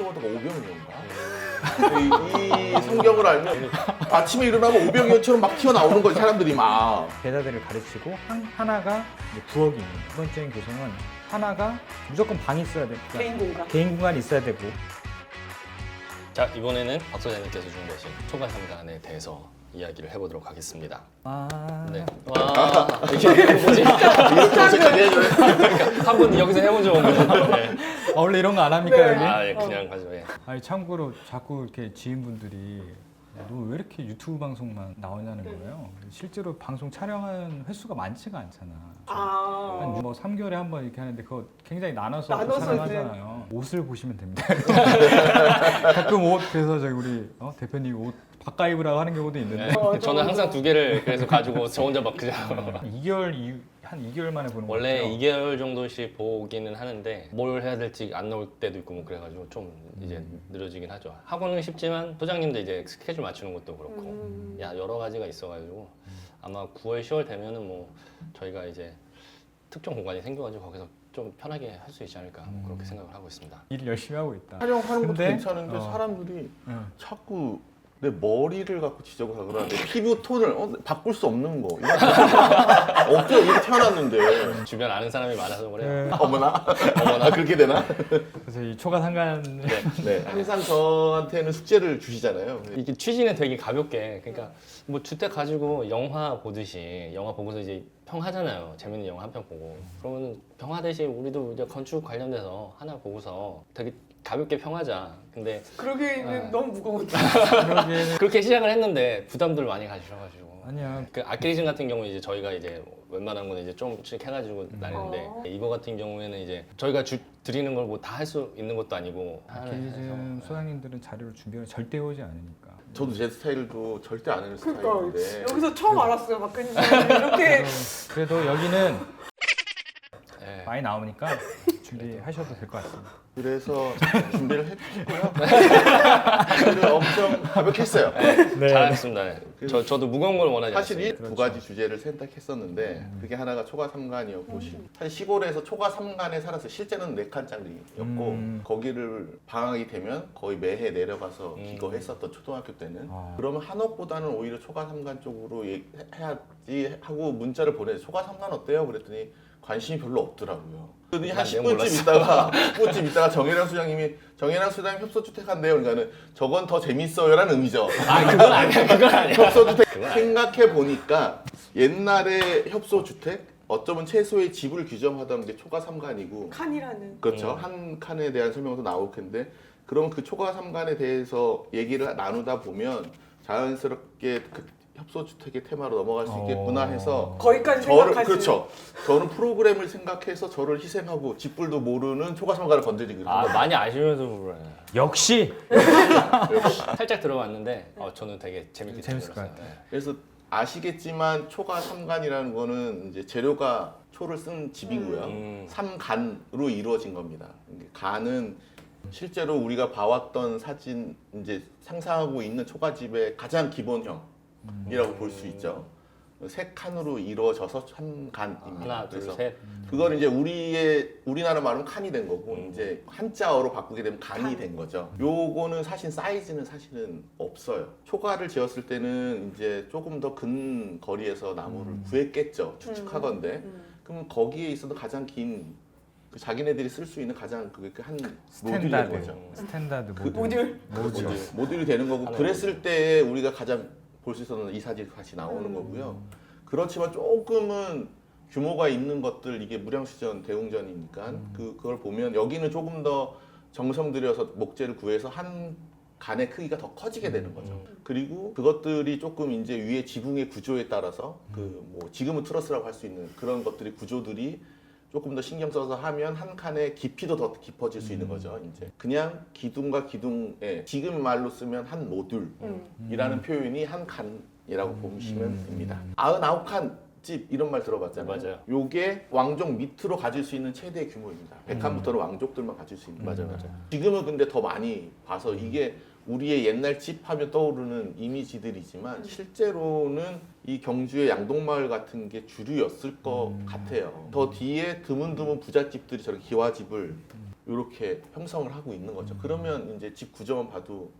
키워드가 오병이어인가? 이 성경을 알면 아침에 일어나면 오병이어처럼 막 튀어나오는 거지 사람들이 막. 배다들을 가르치고 하나가 이제 부엌이 있는 두 번째인 교성은 하나가 무조건 방이 있어야 돼. 개인 공간. 개인 공간이 있어야 되고. 자, 이번에는 박 소장님께서 준비하신 초과 상관에 대해서 이야기를 해보도록 하겠습니다. 네. 와, 이게 뭐지? 이렇게 어색하게 해줘요. 한 분 여기서 해본 적 없는. 네. 원래 이런 거 안 합니까 네. 여기? 아, 예, 그냥 가죠. 예. 아니 참고로 자꾸 이렇게 지인분들이 너 왜 이렇게 유튜브 방송만 나오냐는 거예요. 실제로 방송 촬영하는 횟수가 많지가 않잖아. 아. 한 뭐 3개월에 한 번 이렇게 하는데 그거 굉장히 나눠서 또 나눠서 촬영하잖아요. 옷을 보시면 됩니다. 가끔 옷 그래서 저기 우리 대표님 옷 바꿔 입으라고 하는 경우도 있는데 네. 저는 항상 두 개를 그래서 가지고 저 혼자 막 그냥 2개월 한 2개월 만에 보는 거 원래 같아요. 2개월 정도씩 보기는 하는데 뭘 해야 될지 안 나올 때도 있고 뭐 그래가지고 좀 이제 느려지긴 하죠. 하고는 쉽지만 소장님도 이제 스케줄 맞추는 것도 그렇고 야 여러 가지가 있어가지고 아마 9월 10월 되면은 뭐 저희가 이제 특정 공간이 생겨가지고 거기서 좀 편하게 할 수 있지 않을까 뭐 그렇게 생각을 하고 있습니다. 일 열심히 하고 있다. 촬영하는 것도 근데, 괜찮은데 사람들이 응. 자꾸 내 머리를 갖고 지적을 하거나 내 피부 톤을 바꿀 수 없는 거 없죠. 이렇게 태어났는데 주변 아는 사람이 많아서 그래요. 네. 어머나 그렇게 되나? 그래서 이 초과 상관 네 항상 저한테는 숙제를 주시잖아요. 이게 취지는 되게 가볍게 그러니까 뭐 주택 가지고 영화 보듯이 영화 보고서 이제 평하잖아요. 재밌는 영화 한 편 보고 그러면 평하듯이 우리도 이제 건축 관련돼서 하나 보고서 되게 가볍게 평하자. 근데 그러기에는 너무 무거운데. 그러기에는 그렇게 시작을 했는데 부담들 많이 가지셔가지고 아니야. 그 아키리즘 같은 경우는 이제 저희가 이제 웬만한 거는 이제 좀씩 해가지고 다니는데 이거 같은 경우에는 이제 저희가 드리는 걸 뭐 다 할 수 있는 것도 아니고 아키리즘 소장님들은 자료를 준비를 절대 오지 않으니까. 저도 제 스타일도 절대 안 하는 그러니까 스타일인데 여기서 처음 알았어요, 박근님. 이렇게 그래도 여기는 네. 많이 나오니까 준비하셔도 될 것 같습니다. 그래서 준비를 해주시고요. 준비를 엄청 가볍게 했어요. 잘하셨습니다. 네. 저도 무거운 걸 원하지 사실 이 않습니다. 두 가지 주제를 선택했었는데 그게 하나가 초과 3간이었고 사실 시골에서 초과 3간에 살았어요. 실제는 4칸짜리였고 거기를 방학이 되면 거의 매해 내려가서 기거했었던 초등학교 때는 그러면 한옥보다는 오히려 초과 3간 쪽으로 해야지 하고 문자를 보내서 초과 3간 어때요? 그랬더니 관심이 별로 없더라고요. 그랬더니 한 난 내용 10분쯤 있다가 정혜랑 수장님이 정혜랑 수장님 협소주택 한대요. 그러니까는 저건 더 재밌어요라는 의미죠. 아 그건 아니야. 그건 아니야. 협소주택 그건 아니야. 생각해 보니까 옛날에 협소주택 어쩌면 최소의 집을 규정하던 게 초과 3간이고 칸이라는. 그렇죠. 한 칸에 대한 설명도 나올 텐데 그럼 그 초과 3간에 대해서 얘기를 나누다 보면 자연스럽게 그 협소주택의 테마로 넘어갈 수 있겠구나 해서 거기까지 저를 생각하시는. 그렇죠. 저는 프로그램을 생각해서 저를 희생하고 집불도 모르는 초과 3간을 건드리거든요. 아 많이 아시면서 그래. 역시 살짝 들어봤는데 저는 되게 재밌게 잘 재밌을 것 들었어요. 같아요. 네. 그래서 아시겠지만 초과 3간이라는 거는 이제 재료가 초를 쓴 집이고요. 3간으로 이루어진 겁니다. 간은 실제로 우리가 봐왔던 사진 이제 상상하고 있는 초가집의 가장 기본형이라고 볼 수 있죠. 세 칸으로 이루어져서 3간입니다. 하나, 둘, 그래서 셋. 그걸 이제 우리나라 말은 칸이 된 거고 이제 한자어로 바꾸게 되면 간이 된 거죠. 요거는 사실 사이즈는 사실은 없어요. 초가를 지었을 때는 이제 조금 더 근 거리에서 나무를 구했겠죠. 추측하건데 그럼 거기에 있어도 가장 긴 그 자기네들이 쓸 수 있는 가장 그한 모듈이 되는 거죠. 스탠다드 모듈. 모듈이 되는 거고 그랬을 때 우리가 가장 볼 수 있었던 이 사진이 같이 나오는 거고요. 그렇지만 조금은 규모가 있는 것들 이게 무량수전 대웅전이니까 그걸 보면 여기는 조금 더 정성 들여서 목재를 구해서 한 간의 크기가 더 커지게 되는 거죠. 그리고 그것들이 조금 이제 위에 지붕의 구조에 따라서 그 뭐 지금은 트러스라고 할 수 있는 그런 것들이 구조들이 조금 더 신경 써서 하면 한 칸의 깊이도 더 깊어질 수 있는 거죠. 이제 그냥 기둥과 기둥에 지금 말로 쓰면 한 모듈이라는 표현이 한 칸이라고 보시면 됩니다. 99칸 집 이런 말 들어봤잖아요. 맞아요. 요게 왕족 밑으로 가질 수 있는 최대 규모입니다. 100칸부터는 왕족들만 가질 수 있는 거죠. 맞아요. 지금은 근데 더 많이 봐서 이게 우리의 옛날 집 하면 떠오르는 이미지들이지만 실제로는 이 경주의 양동마을 같은 게 주류였을 것 같아요. 더 뒤에 드문드문 부잣집들이 저렇게 기와집을 이렇게 형성을 하고 있는 거죠. 그러면 이제 집 구조만 봐도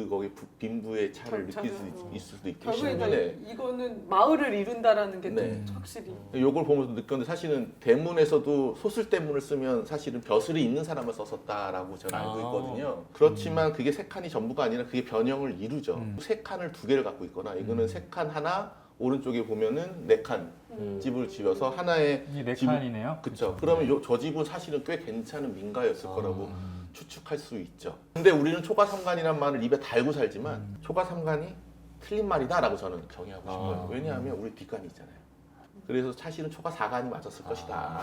거기 빈부의 차를 느낄 수 있을 수도 있기 결국에 때문에 이거는 마을을 이룬다라는 게 네. 또 확실히 요걸 보면서 느꼈는데 사실은 대문에서도 소술대문을 쓰면 사실은 벼슬이 있는 사람을 썼었다라고 저는 알고 있거든요. 그렇지만 그게 세 칸이 전부가 아니라 그게 변형을 이루죠. 세 칸을 두 개를 갖고 있거나 이거는 세 칸 하나 오른쪽에 보면은 네 칸 집을 지어서 하나의 이 네 집- 칸이네요. 그렇죠. 그러면 저 집은 사실은 꽤 괜찮은 민가였을 거라고 추측할 수 있죠. 근데 우리는 초가 삼간이란 말을 입에 달고 살지만 초가 삼간이 틀린 말이다라고 저는 정의하고 싶어요. 왜냐하면 우리 뒷간이 있잖아요. 그래서 사실은 초가 사간이 맞았을 것이다.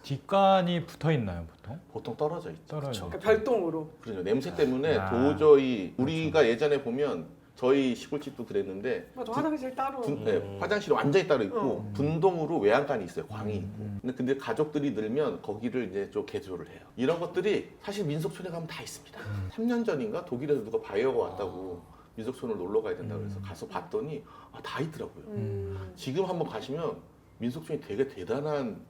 뒷간이 붙어 있나요, 보통? 보통 떨어져 있죠. 떨어져. 그러니까 별동으로 그렇죠. 냄새 때문에 아. 도저히 우리가 예전에 보면 저희 시골집도 그랬는데 맞아 화장실 따로 화장실이 완전히 따로 있고 어. 분동으로 외양간이 있어요. 광이 있고. 근데 가족들이 늘면 거기를 이제 좀 개조를 해요. 이런 것들이 사실 민속촌에 가면 다 있습니다. 3년 전인가 독일에서 누가 바이어가 왔다고 민속촌을 놀러 가야 된다고 그래서 가서 봤더니 다 있더라고요. 지금 한번 가시면 민속촌이 되게 대단한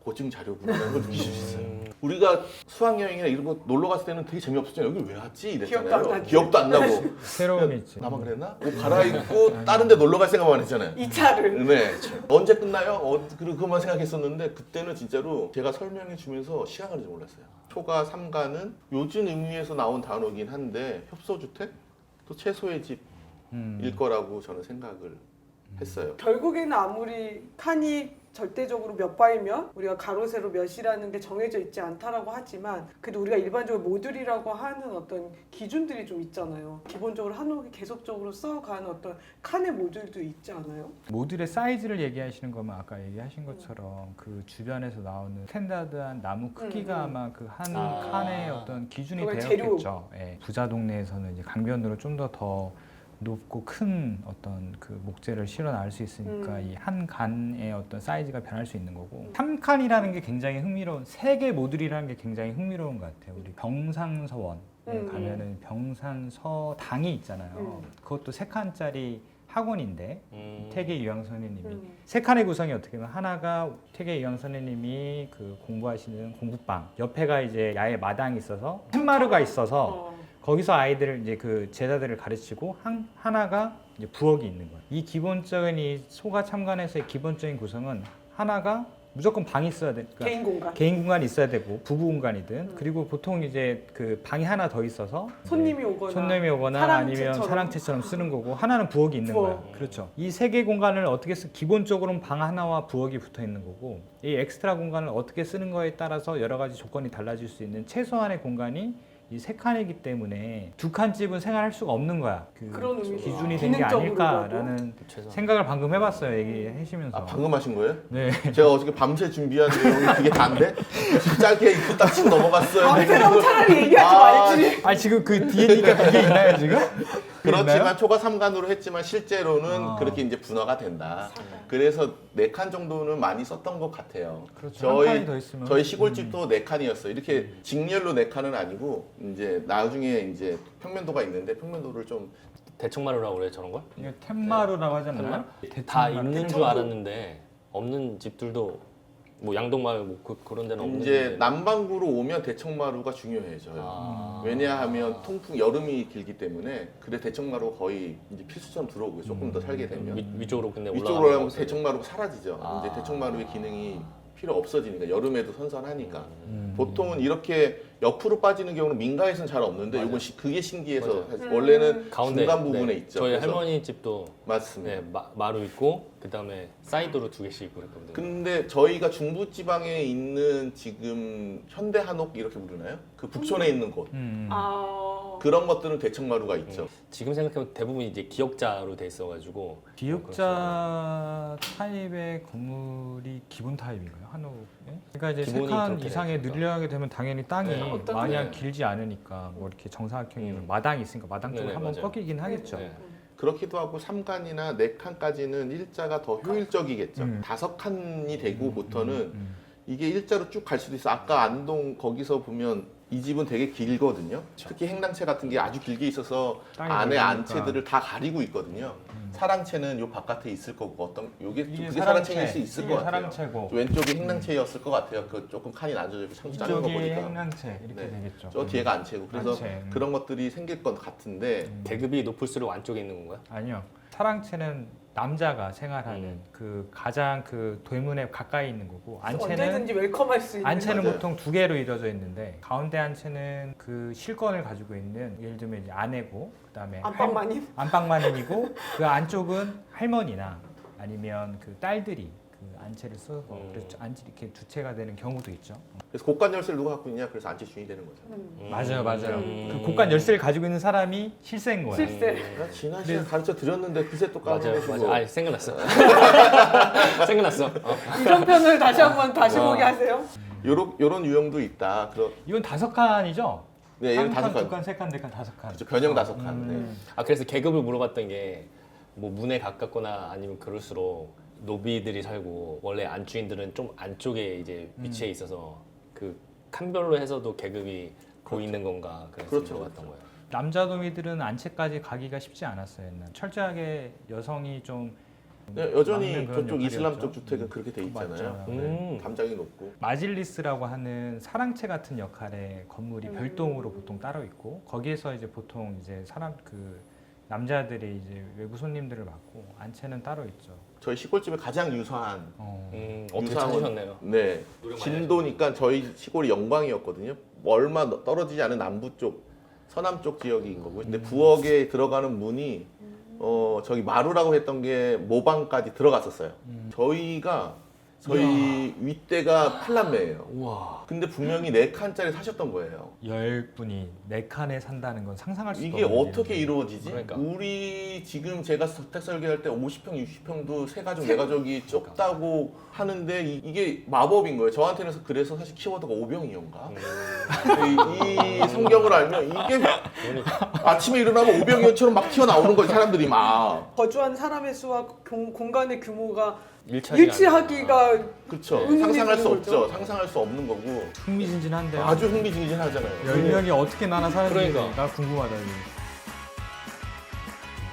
고증 자료구나라는 걸 느끼실 수 있어요. 우리가 수학여행이나 이런 거 놀러 갔을 때는 되게 재미없었잖아요. 여기 왜 왔지? 이랬잖아요. 기억도 안 나지. 기억도 안 나고. 새로움이 있지. 나만 그랬나? 옷 갈아입고 다른 데 놀러 갈 생각만 했잖아요. 이 차를 네. 언제 끝나요? 그것만 생각했었는데 그때는 진짜로 제가 설명해 주면서 시간 가는 줄 몰랐어요. 초가 삼가는 요즘 의미에서 나온 단어긴 한데 협소주택? 또 채소의 집일 거라고 저는 생각을 했어요. 결국에는 아무리 칸이 절대적으로 몇 바이면 우리가 가로 세로 몇이라는 게 정해져 있지 않다라고 하지만 그래도 우리가 일반적으로 모듈이라고 하는 어떤 기준들이 좀 있잖아요. 기본적으로 한옥이 계속적으로 써가는 어떤 칸의 모듈도 있지 않아요? 모듈의 사이즈를 얘기하시는 거면 아까 얘기하신 것처럼 그 주변에서 나오는 스탠다드한 나무 크기가 아마 그 한 칸의 어떤 기준이 그걸 되었겠죠. 예. 부자 동네에서는 이제 강변으로 좀 더 높고 큰 어떤 그 목재를 실어 나갈 수 있으니까 이 한 간의 어떤 사이즈가 변할 수 있는 거고 3칸이라는 게 굉장히 흥미로운 세 개 모듈이라는 게 굉장히 흥미로운 것 같아요. 우리 병상서원 가면은 병산서당이 있잖아요. 그것도 세 칸짜리 학원인데 태계 이황 선생님이 세 칸의 구성이 어떻게 보면 하나가 태계 이황 선생님이 그 공부하시는 공부방 옆에가 이제 야외 마당이 있어서 햇마루가 있어서 거기서 아이들을 이제 그 제자들을 가르치고 하나가 이제 부엌이 있는 거예요. 이 기본적인 이 소가 참관에서의 기본적인 구성은 하나가 무조건 방이 있어야 돼. 그러니까 개인 공간. 개인 공간이 있어야 되고 부부 공간이든 그리고 보통 이제 그 방이 하나 더 있어서 손님이 오거나 손님이 오거나 사랑채처럼. 아니면 사랑채처럼 쓰는 거고 하나는 부엌이 있는 부엌. 거야. 그렇죠. 이 세 개 공간을 어떻게 기본적으로는 방 하나와 부엌이 붙어 있는 거고 이 엑스트라 공간을 어떻게 쓰는 거에 따라서 여러 가지 조건이 달라질 수 있는 최소한의 공간이 이 세 칸이기 때문에 두 칸 집은 생활할 수가 없는 거야. 그 그런 의미죠. 기준이 된 게 기능적으로라도? 아닐까라는 최소한. 생각을 방금 해봤어요. 얘기하시면서. 방금 하신 거예요? 네. 제가 어저께 밤새 준비한 내용이 그게 다인데 짧게 이렇게 딱 치고 넘어갔어요. 밤새라고 차라리 얘기하지 말지. 아 지금 그 DNA가 그게 있나요 지금? 그렇지만 초가 3간으로 했지만 실제로는 그렇게 이제 분화가 된다. 그래서 4칸 정도는 많이 썼던 것 같아요. 그렇죠. 한 칸이 더 있으면. 저희 시골집도 4칸이었어요. 이렇게 직렬로 4칸은 아니고 이제 나중에 이제 평면도가 있는데 평면도를 좀 대청마루라고 그래 저런 걸? 이거 템마루라고 하잖아요. 다 있는 줄 알았는데 없는 집들도 뭐 양동마을 뭐 그런 데는 없는 이제 남반구로 오면 대청마루가 중요해져요. 왜냐하면 통풍 여름이 길기 때문에 그래 대청마루 거의 이제 필수처럼 들어오고요. 조금 더 살게 되면 위쪽으로 근데 위쪽으로 올라가면 하면 대청마루가 사라지죠. 이제 대청마루의 기능이 필요 없어지니까 여름에도 선선하니까 보통은 이렇게 옆으로 빠지는 경우는 민가에서는 잘 없는데 이건 그게 신기해서 사실 원래는 가운데 중간 부분에 네. 있죠. 저희 그래서 할머니 집도 맞습니다. 네, 마루 있고 그 다음에 사이드로 2개씩 있고 그랬거든요. 근데 저희가 중부지방에 있는 지금 현대 한옥 이렇게 부르나요? 그 북촌에 있는 곳 그런 것들은 대청마루가 있죠. 지금 생각해보면 대부분 이제 기역자로 돼 있어가지고 기역자 타입의 건물이 기본 타입인가요? 한옥에? 그러니까 이제 기본이 3칸 그렇게 이상에 되니까. 늘려가게 되면 당연히 땅이 네. 어떤 마냥 네. 길지 않으니까 뭐 이렇게 정사각형이면 마당이 있으니까 마당 쪽으로 네네, 한번 맞아요. 꺾이긴 하겠죠. 네. 그렇기도 하고 3칸이나 4칸까지는 일자가 더 효율적이겠죠. 5칸이 되고부터는 이게 일자로 쭉 갈 수도 있어. 아까 안동 거기서 보면 이 집은 되게 길거든요. 특히 행랑채 같은 게 아주 길게 있어서 땅이 안에 넓으니까. 안채들을 다 가리고 있거든요. 사랑채는 요 바깥에 있을 거고 어떤 요게 이게 그게 사랑채일 수 있을 이게 것 같아요. 사랑채고 왼쪽이 행랑채였을 것 같아요. 그 조금 칸이 나눠져 있고 창조 작은 거 이쪽이 보니까. 행랑채 이렇게 네. 되겠죠. 저 뒤에가 안채고 그래서 안채. 그런 것들이 생길 것 같은데 계급이 높을수록 안쪽에 있는 건가요? 아니요. 사랑채는 남자가 생활하는 그 가장 그 돌문에 가까이 있는 거고 안채는 언제든지 웰컴할 수 있는 안채는 맞아요. 보통 두 개로 이루어져 있는데 가운데 안채는 그 실권을 가지고 있는 예를 들면 이제 아내고 그다음에 안방마님. 안방마님이고 그 안쪽은 할머니나 아니면 그 딸들이 그 안채를 써서 그래서 이렇게 두 채가 되는 경우도 있죠. 그래서 곡간 열쇠를 누가 갖고 있냐 그래서 안채 주인이 되는 거죠. 맞아요, 맞아요. 음. 그 곡간 열쇠를 가지고 있는 사람이 실세인 거예요. 실세. 내가 지난 시간에 가르쳐 드렸는데 그새 또 맞아요, 까먹으시고 맞아요. 아, 생각났어. 생각났어. 이전 편을 다시 한번 다시 어. 보게 하세요. 요런 유형도 있다. 이건 5칸이죠? 네, 얘는 한 다섯 칸, 칸. 두 칸, 세 칸, 네 칸, 5칸. 그렇죠. 변형 5칸. 아, 그래서 계급을 물어봤던 게 뭐 문에 가깝거나 아니면 그럴수록 노비들이 살고 원래 안주인들은 좀 안쪽에 이제 위치해 있어서 그 칸별로 해서도 계급이 보이는 건가 그래서 그렇죠, 물어봤던 그렇죠. 거예요. 남자 도미들은 안채까지 가기가 쉽지 않았어요. 옛날. 철저하게 여성이 좀 네, 여전히 막는 그런 저쪽 이슬람 역할이었죠. 쪽 주택은 그렇게 돼 있잖아요. 맞죠. 네, 담장이 높고. 마질리스라고 하는 사랑채 같은 역할의 건물이 별동으로 보통 따로 있고 거기에서 이제 보통 이제 사람 그 남자들이 이제 외부 손님들을 맞고 안채는 따로 있죠. 저희 시골집에 가장 유사한 어떻게 유사한 찾으셨네요? 네. 노력 많이 진도니까 저희 시골이 영광이었거든요. 얼마 떨어지지 않은 남부 쪽, 서남 쪽 지역인 거고. 근데 부엌에 들어가는 문이 저기 마루라고 했던 게 모방까지 들어갔었어요. 저희 윗대가 팔남매예요. 우와. 근데 분명히 4칸짜리 사셨던 거예요. 10분이 4칸에 산다는 건 상상할 수가 이게 없는 어떻게 일이에요. 이루어지지? 그러니까. 우리 지금 제가 주택 설계할 때 50평, 60평도 세 가족, 네 가족이 좁다고 하는데 이게 마법인 거예요. 저한테는 그래서 사실 키워드가 오병이어인가? 이 성경을 알면 이게 아침에 일어나면 오병이어처럼 막 튀어나오는 거지 사람들이 막. 거주한 사람의 수와 공간의 규모가 일치하지가 일치하기가 그렇죠. 의문이 상상할 수 드는 없죠. 거죠. 상상할 수 없는 거고 흥미진진한데요. 아주 흥미진진하잖아요. 10명이 어떻게 나나 사는지 그러니까. 나 궁금하다. 이거.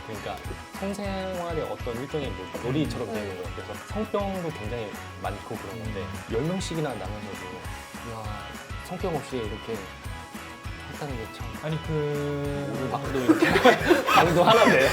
그러니까 성생활의 어떤 일종의 뭐 놀이처럼 되는 거예요. 그래서 성병도 굉장히 많고 그런 건데 10명씩이나 나면서도 와 성병 없이 이렇게 했다는 게 참. 아니 그 방도 이렇게 방도 하나인데